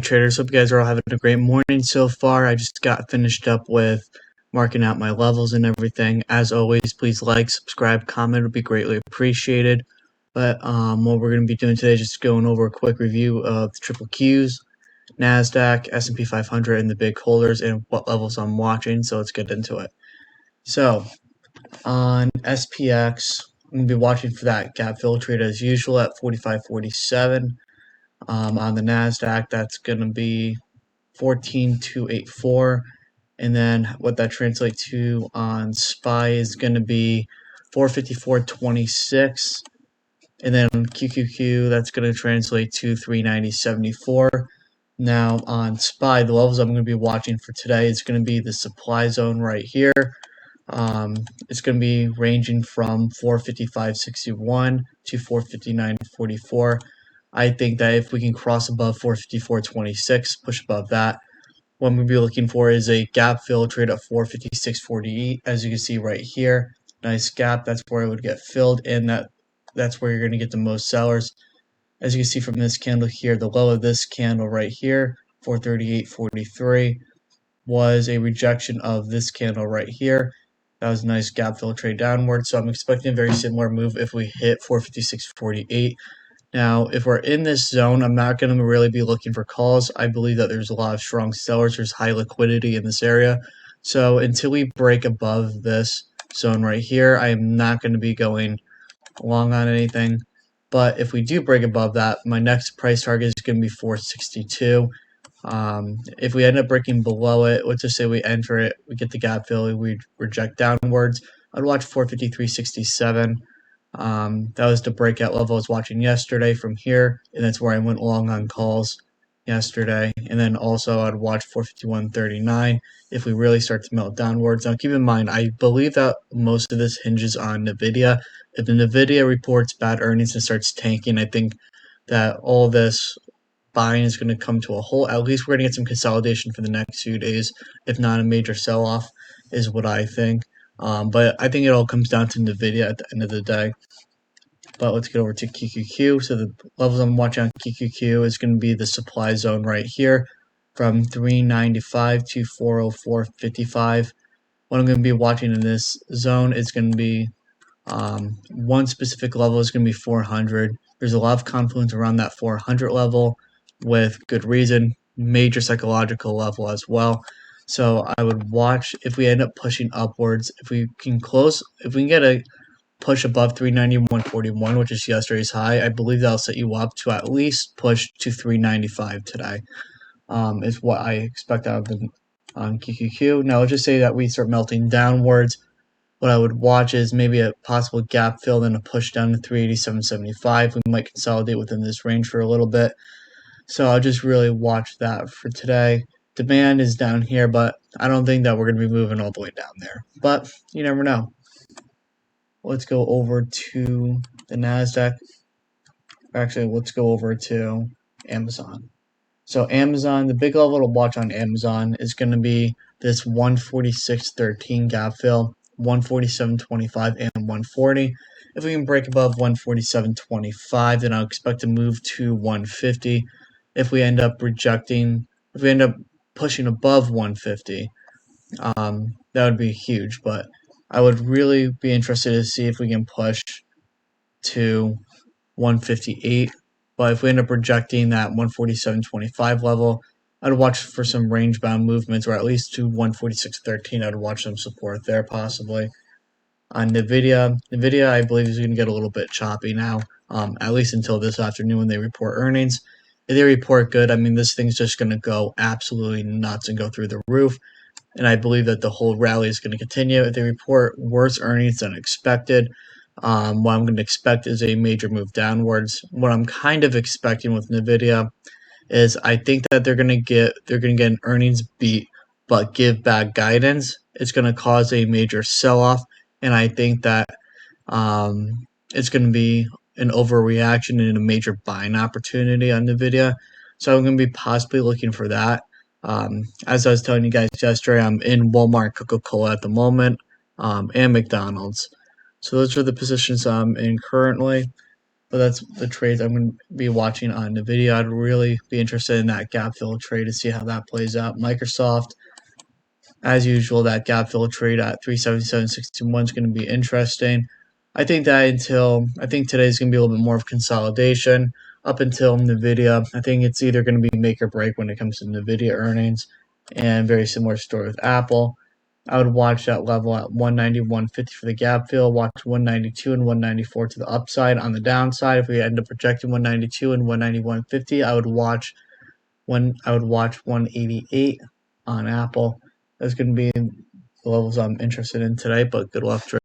traders. Hope you guys are all having a great morning so far. I just got finished up with marking out my levels and everything. As always, please like, subscribe, comment. It would be greatly appreciated. But what we're going to be doing today is just going over a quick review of the triple Qs, NASDAQ, S&P 500, and the big holders and what levels I'm watching. So let's get into it. So on SPX, I'm going to be watching for that gap fill trade as usual at 45.47. On the NASDAQ, that's going to be 14,284. And then what that translates to on SPY is going to be 454.26. And then on QQQ, that's going to translate to 390.74. Now on SPY, the levels I'm going to be watching for today is going to be the supply zone right here. It's going to be ranging from 455.61 to 459.44. I think that if we can cross above 454.26, push above that, what we'll be looking for is a gap fill trade at 456.48, as you can see right here. Nice gap. That's where it would get filled, and that's where you're going to get the most sellers. As you can see from this candle here, the low of this candle right here, 438.43, was a rejection of this candle right here. That was a nice gap fill trade downward, so I'm expecting a very similar move if we hit 456.48. Now, if we're in this zone, I'm not going to really be looking for calls. I believe that there's a lot of strong sellers. There's high liquidity in this area. So until we break above this zone right here, I am not going to be going long on anything. But if we do break above that, my next price target is going to be 462. If we end up breaking below it, let's just say we enter it, we get the gap fill, we reject downwards, I'd watch 453.67. That was the breakout level I was watching yesterday from here, and that's where I went long on calls yesterday. And then also I'd watch 451.39 if we really start to melt downwards. Now keep in mind, I believe that most of this hinges on NVDA. If the NVDA reports bad earnings and starts tanking, I think that all this buying is going to come to a halt. At least we're going to get some consolidation for the next few days, if not a major sell-off, is what I think. But I think it all comes down to NVIDIA at the end of the day. But let's get over to QQQ. So the levels I'm watching on QQQ is going to be the supply zone right here from 395 to 404.55. What I'm going to be watching in this zone is going to be one specific level is going to be 400. There's a lot of confluence around that 400 level with good reason. Major psychological level as well. So I would watch if we end up pushing upwards. If we can get a push above 391.41, which is yesterday's high, I believe that'll set you up to at least push to 395 today. Is what I expect out of the on QQQ. Now let's just say that we start melting downwards. What I would watch is maybe a possible gap fill, then a push down to 387.75. We might consolidate within this range for a little bit. So I'll just really watch that for today. Demand is down here, but I don't think that we're going to be moving all the way down there. But you never know. Let's go over to the NASDAQ. Actually, let's go over to Amazon. So Amazon, the big level to watch on Amazon is going to be this 146.13 gap fill, 147.25, and 140. If we can break above 147.25, then I'll expect to move to 150. If we end up pushing above 150, that would be huge. But I would really be interested to see if we can push to 158. But if we end up rejecting that 147.25 level, I'd watch for some range-bound movements, or at least to 146.13. I'd watch some support there possibly. On NVIDIA, I believe is going to get a little bit choppy now, at least until this afternoon when they report earnings. If they report good, I mean, this thing's just going to go absolutely nuts and go through the roof. And I believe that the whole rally is going to continue. If they report worse earnings than expected, what I'm going to expect is a major move downwards. What I'm kind of expecting with NVIDIA is I think that they're going to get an earnings beat, but give bad guidance. It's going to cause a major sell-off, and I think that it's going to be an overreaction and a major buying opportunity on NVIDIA. So I'm going to be possibly looking for that. As I was telling you guys yesterday, I'm in Walmart, Coca-Cola at the moment, and McDonald's. So those are the positions I'm in currently. But that's the trades I'm going to be watching on NVDA. I'd really be interested in that gap fill trade to see how that plays out. Microsoft, as usual, that gap fill trade at 377.61 is going to be interesting. I think today's going to be a little bit more of consolidation up until NVIDIA. I think it's either going to be make or break when it comes to NVIDIA earnings, and very similar story with Apple. I would watch that level at 190, 150 for the gap fill, watch 192 and 194 to the upside. On the downside, if we end up projecting 192 and 190, 150, I would watch 188 on Apple. That's going to be the levels I'm interested in today, but good luck.